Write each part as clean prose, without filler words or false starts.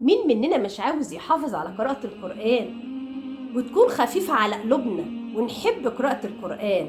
مين مننا مش عاوز يحافظ على قراءة القرآن وتكون خفيفة على قلوبنا ونحب قراءة القرآن؟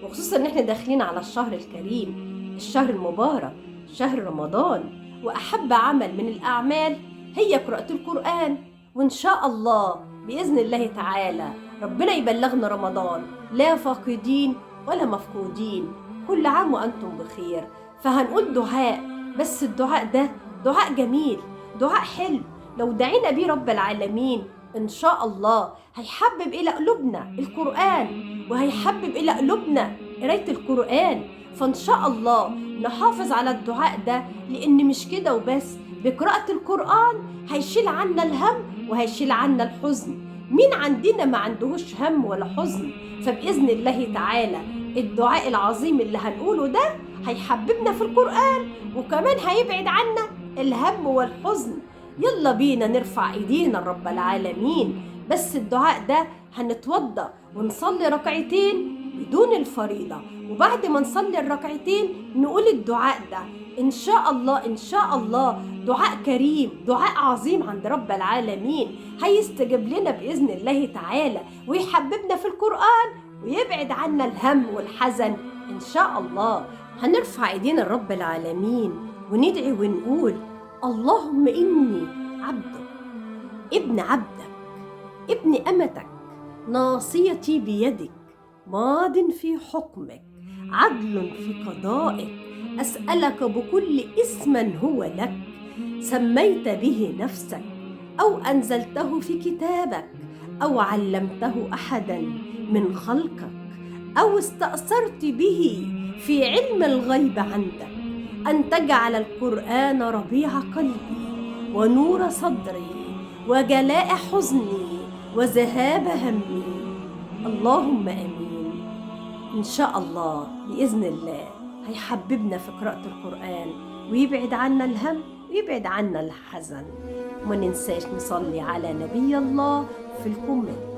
وخصوصا ان احنا داخلين على الشهر الكريم، الشهر المبارك، شهر رمضان، وأحب عمل من الأعمال هي قراءة القرآن. وإن شاء الله بإذن الله تعالى ربنا يبلغنا رمضان لا فاقدين ولا مفقودين. كل عام وأنتم بخير. فهنقول دعاء، بس الدعاء ده دعاء جميل، دعاء حلو، لو دعينا بيه رب العالمين إن شاء الله هيحبب إلى قلوبنا القرآن، وهيحبب إلى قلوبنا قراية القرآن. فإن شاء الله نحافظ على الدعاء ده، لأن مش كده وبس، بقراءة القرآن هيشيل عنا الهم وهيشيل عنا الحزن. مين عندنا ما عندهوش هم ولا حزن؟ فبإذن الله تعالى الدعاء العظيم اللي هنقوله ده هيحببنا في القرآن، وكمان هيبعد عنا الهم والحزن. يلا بينا نرفع ايدينا لرب العالمين. بس الدعاء ده هنتوضى ونصلي ركعتين بدون الفريضة، وبعد ما نصلي الركعتين نقول الدعاء ده إن شاء الله. إن شاء الله دعاء كريم، دعاء عظيم عند رب العالمين، هيستجب لنا بإذن الله تعالى ويحببنا في القرآن ويبعد عنا الهم والحزن إن شاء الله. هنرفع ايدينا لرب العالمين وندعي ونقول: اللهم إني عبدك، ابن عبدك، ابن أمتك، ناصيتي بيدك، ماض في حكمك، عدل في قضائك. أسألك بكل اسم هو لك، سميت به نفسك أو أنزلته في كتابك أو علمته أحدا من خلقك أو استأثرت به في علم الغيب عندك، أن تجعل القرآن ربيع قلبي ونور صدري وجلاء حزني وذهاب همي. اللهم آمين. إن شاء الله بإذن الله هيحببنا في قراءة القرآن ويبعد عنا الهم ويبعد عنا الحزن. وما ننساش نصلي على نبي الله في الكومنت.